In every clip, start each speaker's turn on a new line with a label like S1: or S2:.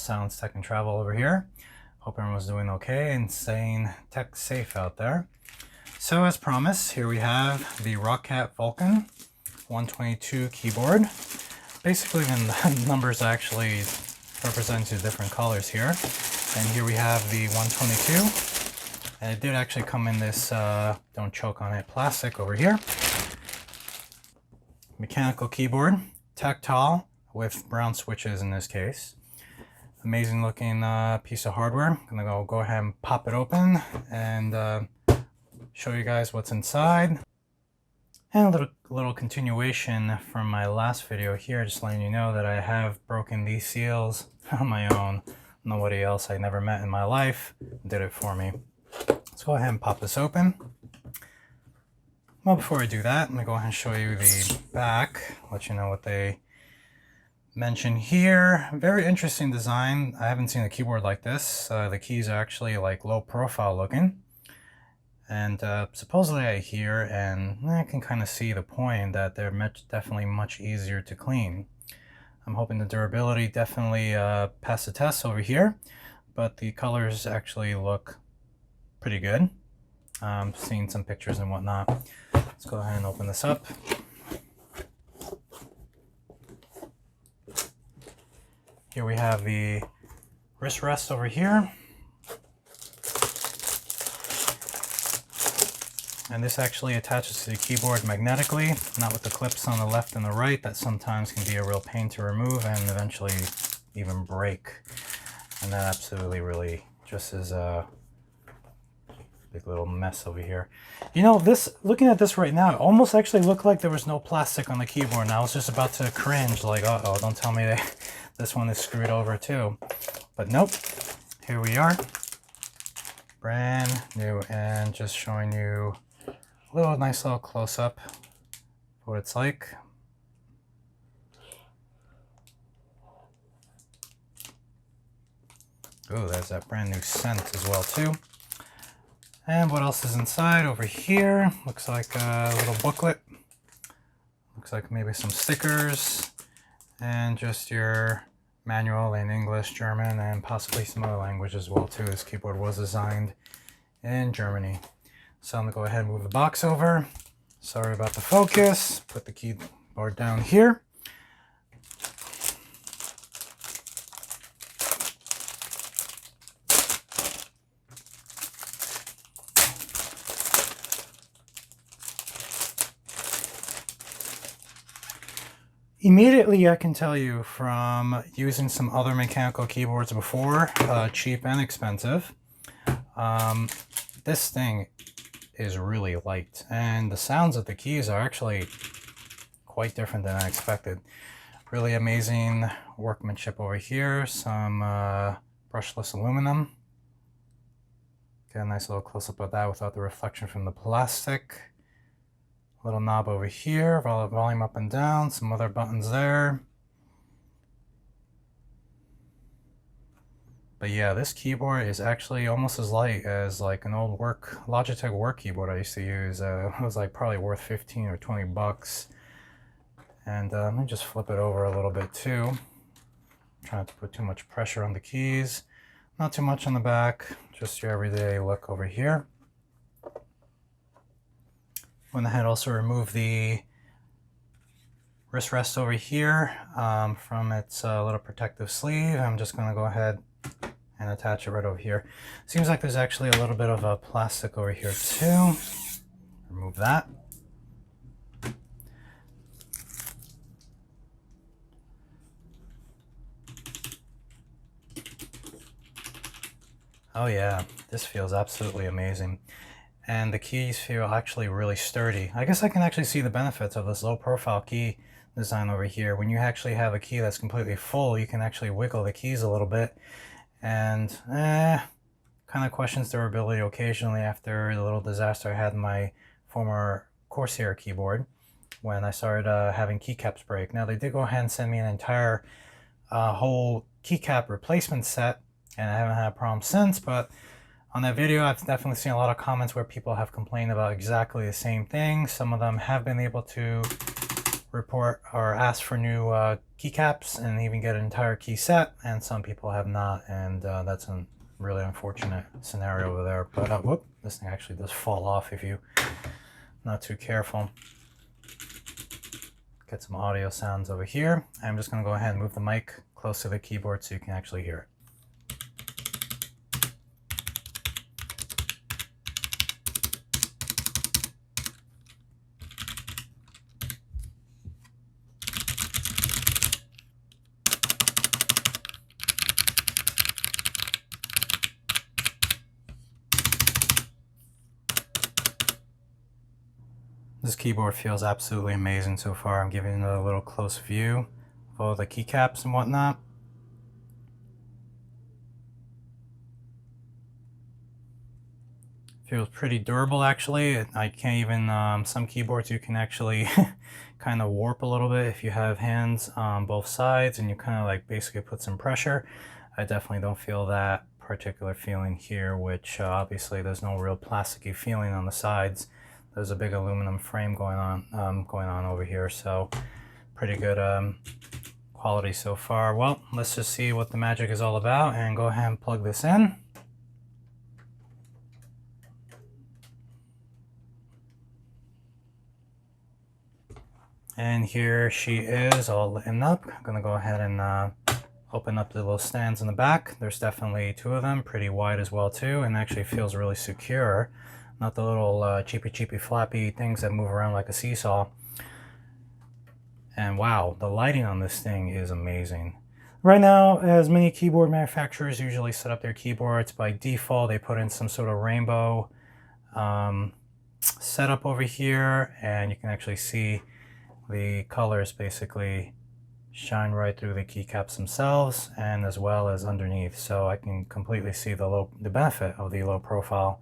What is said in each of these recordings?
S1: Sounds Tech and Travel over here. Hope everyone's doing okay and staying tech safe out there. So as promised, here we have the ROCCAT Vulcan 122 keyboard. Basically the numbers actually represent two different colors here. And here we have the 122. And it did actually come in this, don't choke on it, plastic over here. Mechanical keyboard, tactile with brown switches in this case. Amazing looking piece of hardware. I'm gonna go ahead and pop it open and show you guys what's inside. And a little continuation from my last video here, just letting you know that I have broken these seals on my own. Nobody else I never met in my life did it for me. Let's go ahead and pop this open. Well, before I do that, let me go ahead and show you the back, let you know what they mention here. Very interesting design. I haven't seen a keyboard like this. The keys are actually like low profile looking. And supposedly I hear and I can kind of see the point that they're definitely much easier to clean. I'm hoping the durability definitely passed the test over here, but the colors actually look pretty good. Seeing some pictures and whatnot. Let's go ahead and open this up. Here we have the wrist rest over here. And this actually attaches to the keyboard magnetically, not with the clips on the left and the right that sometimes can be a real pain to remove and eventually even break. And that absolutely really just is a big little mess over here. You know, this, looking at this right now, it almost actually looked like there was no plastic on the keyboard, and I was just about to cringe, like, uh-oh, don't tell me that this one is screwed over too. But nope, here we are, brand new, and just showing you a little nice little close-up of what it's like. Oh, there's that brand new scent as well too. And what else is inside over here? Looks like a little booklet. Looks like maybe some stickers and just your manual in English, German, and possibly some other language as well too. This keyboard was designed in Germany. So I'm gonna go ahead and move the box over. Sorry about the focus. Put the keyboard down here. Immediately, I can tell you from using some other mechanical keyboards before, cheap and expensive, this thing is really light, and the sounds of the keys are actually quite different than I expected. Really amazing workmanship over here, some brushless aluminum. Get a nice little close-up of that without the reflection from the plastic. Little knob over here, volume up and down, some other buttons there. But yeah, this keyboard is actually almost as light as like an old Logitech work keyboard I used to use. It was like probably worth 15 or 20 bucks. And let me just flip it over a little bit too. I'm trying not to put too much pressure on the keys. Not too much on the back, just your everyday look over here. Went ahead, also remove the wrist rest over here from its little protective sleeve. I'm just going to go ahead and attach it right over here. Seems like there's actually a little bit of a plastic over here too. Remove that. Oh yeah, this feels absolutely amazing. And the keys feel actually really sturdy. I guess I can actually see the benefits of this low profile key design over here. When you actually have a key that's completely full, you can actually wiggle the keys a little bit. And kind of questions durability occasionally after the little disaster I had in my former Corsair keyboard when I started having keycaps break. Now they did go ahead and send me an entire whole keycap replacement set, and I haven't had a problem since, but on that video, I've definitely seen a lot of comments where people have complained about exactly the same thing. Some of them have been able to report or ask for new keycaps and even get an entire key set, and some people have not, and that's a really unfortunate scenario over there. But whoop, this thing actually does fall off if you're not too careful. Get some audio sounds over here. I'm just going to go ahead and move the mic close to the keyboard so you can actually hear it. This keyboard feels absolutely amazing so far. I'm giving it a little close view of all the keycaps and whatnot. Feels pretty durable actually. I can't even, some keyboards you can actually kind of warp a little bit if you have hands on both sides and you kind of like basically put some pressure. I definitely don't feel that particular feeling here, which obviously there's no real plasticky feeling on the sides. There's a big aluminum frame going on over here, so pretty good quality so far. Well, let's just see what the magic is all about and go ahead and plug this in. And here she is all lit up. I'm gonna go ahead and open up the little stands in the back. There's definitely two of them, pretty wide as well too, and actually feels really secure. Not the little cheapy flappy things that move around like a seesaw. And wow, the lighting on this thing is amazing. Right now, as many keyboard manufacturers usually set up their keyboards, by default they put in some sort of rainbow setup over here, and you can actually see the colors basically shine right through the keycaps themselves and as well as underneath. So I can completely see the benefit of the low profile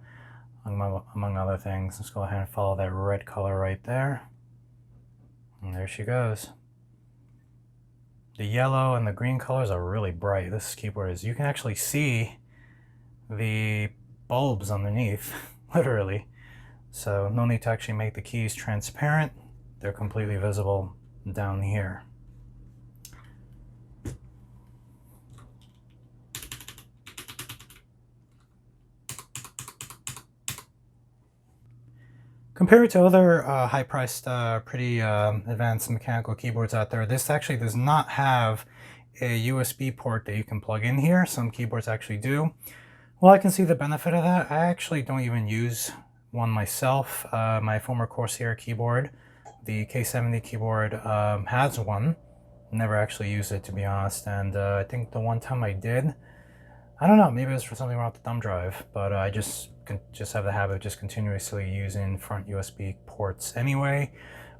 S1: among other things. Let's go ahead and follow that red color right there. And there she goes. The yellow and the green colors are really bright. This keyboard is, you can actually see the bulbs underneath, literally. So no need to actually make the keys transparent. They're completely visible down here. Compared to other high-priced, pretty advanced mechanical keyboards out there, this actually does not have a USB port that you can plug in here. Some keyboards actually do. Well, I can see the benefit of that. I actually don't even use one myself. My former Corsair keyboard, the K70 keyboard, has one. Never actually used it, to be honest, and I think the one time I did, I don't know, maybe it was for something wrong with the thumb drive, but I just have the habit of just continuously using front USB ports anyway,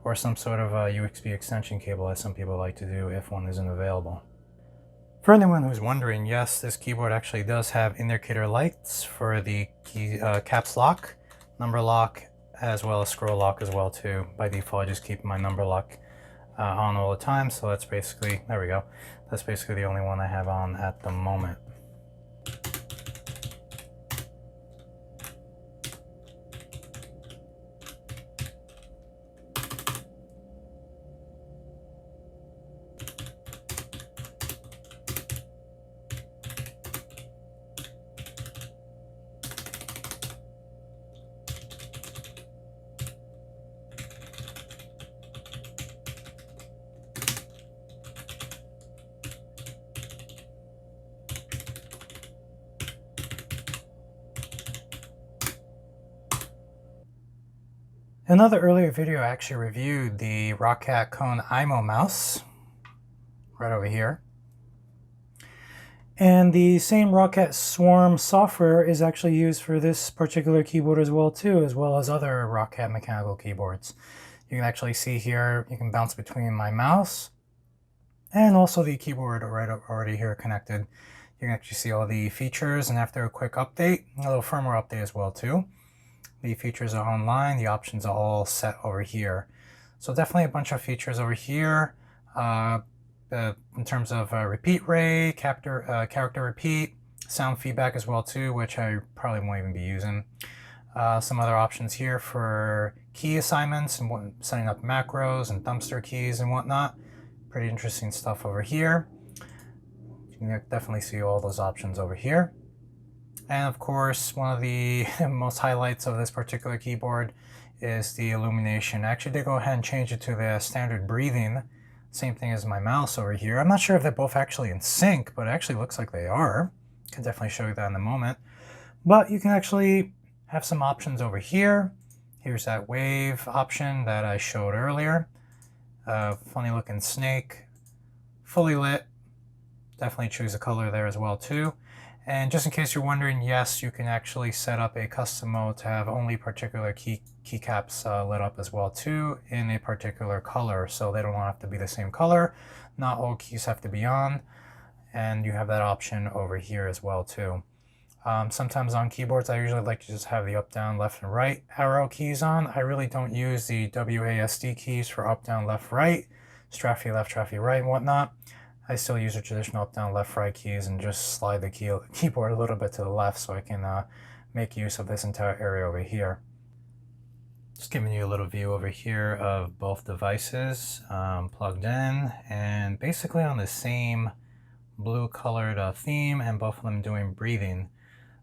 S1: or some sort of USB extension cable, as some people like to do if one isn't available. For anyone who's wondering, yes, this keyboard actually does have indicator lights for the key caps lock, number lock, as well as scroll lock as well too. By default, I just keep my number lock on all the time, so that's basically, there we go. That's basically the only one I have on at the moment. Another earlier video I actually reviewed the Roccat Kone Aimo mouse, right over here. And the same Roccat Swarm software is actually used for this particular keyboard as well too, as well as other Roccat mechanical keyboards. You can actually see here, you can bounce between my mouse and also the keyboard already here connected. You can actually see all the features, and after a quick update, a little firmware update as well too. The features are online, the options are all set over here. So definitely a bunch of features over here in terms of repeat rate, character repeat, sound feedback as well too, which I probably won't even be using. Some other options here for key assignments and setting up macros and thumbstir keys and whatnot. Pretty interesting stuff over here. You can definitely see all those options over here. And of course, one of the most highlights of this particular keyboard is the illumination. I actually did go ahead and change it to the standard breathing. Same thing as my mouse over here. I'm not sure if they're both actually in sync, but it actually looks like they are. I can definitely show you that in a moment. But you can actually have some options over here. Here's that wave option that I showed earlier. Funny looking snake, fully lit. Definitely choose a color there as well too. And just in case you're wondering, yes, you can actually set up a custom mode to have only particular keycaps lit up as well too in a particular color. So they don't have to be the same color. Not all keys have to be on. And you have that option over here as well too. Sometimes on keyboards, I usually like to just have the up, down, left, and right arrow keys on. I really don't use the WASD keys for up, down, left, right, strafe left, strafe right, and whatnot. I still use the traditional up, down, left, right keys and just slide the keyboard a little bit to the left so I can make use of this entire area over here. Just giving you a little view over here of both devices plugged in and basically on the same blue colored theme, and both of them doing breathing.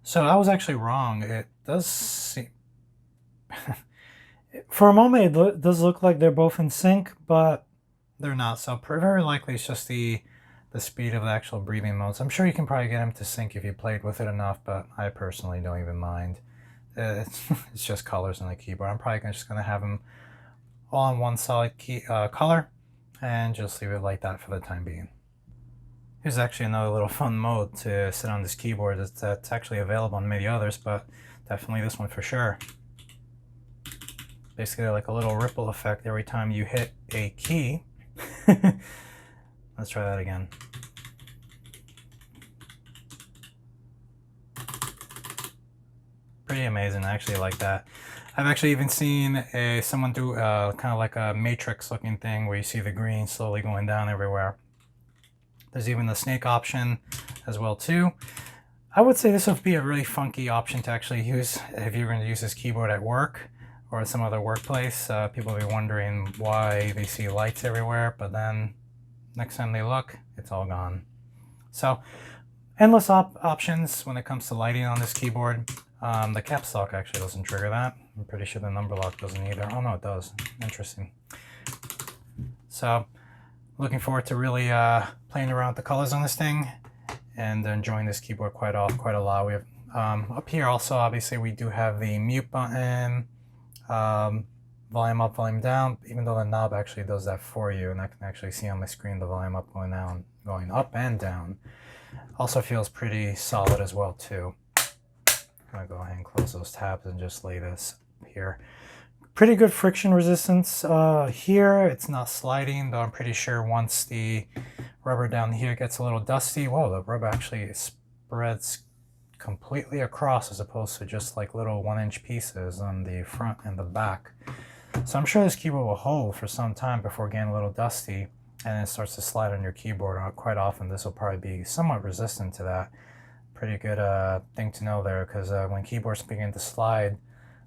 S1: So I was actually wrong. It does seem for a moment it does look like they're both in sync, but they're not. So very likely it's just the speed of the actual breathing modes. I'm sure you can probably get them to sync if you played with it enough, but I personally don't even mind. It's just colors on the keyboard. I'm probably just going to have them all on one solid color and just leave it like that for the time being. Here's actually another little fun mode to sit on this keyboard that's actually available on many others, but definitely this one for sure. Basically like a little ripple effect every time you hit a key. Let's try that again. Pretty amazing. I actually like that. I've actually even seen someone do kind of like a matrix looking thing where you see the green slowly going down everywhere. There's even the snake option as well too. I would say this would be a really funky option to actually use if you're going to use this keyboard at work or some other workplace. People will be wondering why they see lights everywhere, but then next time they look, it's all gone. So endless options when it comes to lighting on this keyboard. The caps lock actually doesn't trigger that. I'm pretty sure the number lock doesn't either. Oh no, it does. Interesting. So looking forward to really playing around with the colors on this thing and enjoying this keyboard quite a lot. We have up here also, obviously, we do have the mute button, volume up, volume down, even though the knob actually does that for you, and I can actually see on my screen the volume up, going down, going up and down. Also feels pretty solid as well too. I'm gonna go ahead and close those tabs and just lay this here. Pretty good friction resistance here. It's not sliding, though I'm pretty sure once the rubber down here gets a little dusty, whoa, the rubber actually spreads completely across as opposed to just like little 1-inch pieces on the front and the back. So I'm sure this keyboard will hold for some time before getting a little dusty and it starts to slide on your keyboard. Quite often this will probably be somewhat resistant to that. Pretty good thing to know there, because when keyboards begin to slide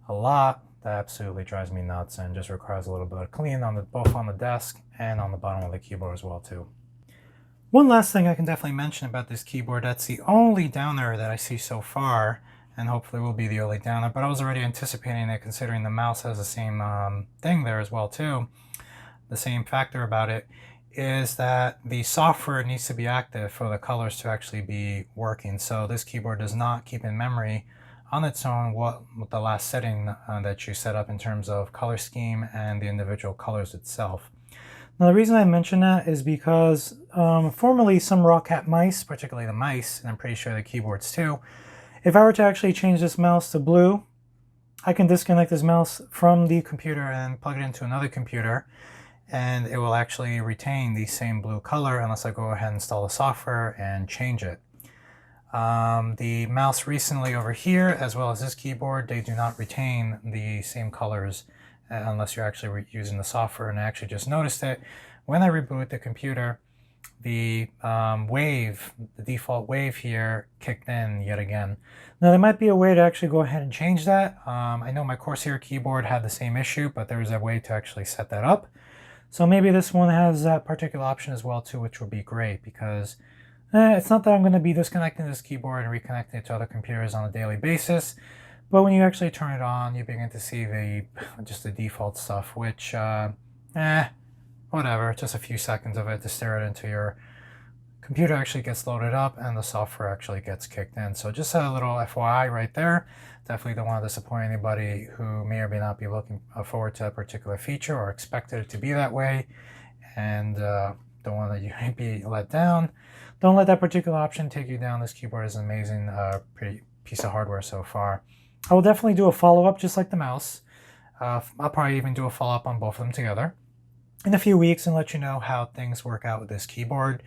S1: a lot, that absolutely drives me nuts and just requires a little bit of cleaning on both on the desk and on the bottom of the keyboard as well too. One last thing I can definitely mention about this keyboard, that's the only downer that I see so far, and hopefully will be the only downer, but I was already anticipating it considering the mouse has the same thing there as well too. The same factor about it is that the software needs to be active for the colors to actually be working. So this keyboard does not keep in memory on its own what the last setting that you set up in terms of color scheme and the individual colors itself. Now the reason I mention that is because formerly some Roccat mice, particularly the mice, and I'm pretty sure the keyboards too, if I were to actually change this mouse to blue, I can disconnect this mouse from the computer and plug it into another computer, and it will actually retain the same blue color unless I go ahead and install the software and change it. The mouse recently over here, as well as this keyboard, they do not retain the same colors unless you're actually using the software, and I actually just noticed it when I rebooted the computer. the the default wave here kicked in yet again. Now there might be a way to actually go ahead and change that. I know my Corsair keyboard had the same issue, but there's a way to actually set that up. So maybe this one has that particular option as well too, which would be great, because it's not that I'm going to be disconnecting this keyboard and reconnecting it to other computers on a daily basis, but when you actually turn it on, you begin to see just the default stuff, which whatever, just a few seconds of it to stare it into your computer actually gets loaded up and the software actually gets kicked in. So just a little FYI right there. Definitely don't want to disappoint anybody who may or may not be looking forward to a particular feature or expected it to be that way, and don't want that you be let down. Don't let that particular option take you down. This keyboard is an amazing pretty piece of hardware so far. I will definitely do a follow-up just like the mouse. I'll probably even do a follow-up on both of them together in a few weeks and let you know how things work out with this keyboard,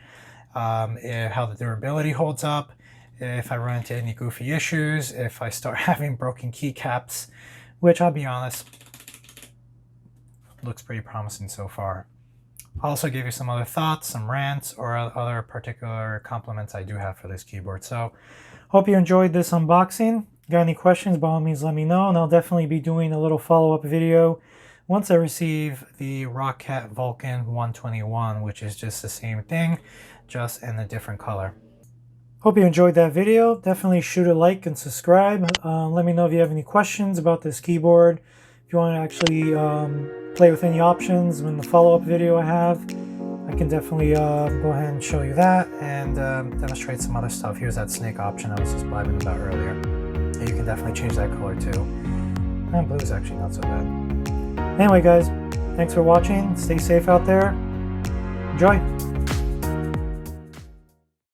S1: how the durability holds up, if I run into any goofy issues, if I start having broken keycaps, which I'll be honest, looks pretty promising so far. I'll also give you some other thoughts, some rants, or other particular compliments I do have for this keyboard. So hope you enjoyed this unboxing. Got any questions, by all means let me know, and I'll definitely be doing a little follow-up video once I receive the ROCCAT Vulcan 121, which is just the same thing, just in a different color. Hope you enjoyed that video. Definitely shoot a like and subscribe. Let me know if you have any questions about this keyboard. If you want to actually play with any options in the follow-up video I have, I can definitely go ahead and show you that and demonstrate some other stuff. Here's that snake option I was just blabbing about earlier. And you can definitely change that color too. And blue is actually not so bad. Anyway guys, thanks for watching. Stay safe out there. Enjoy.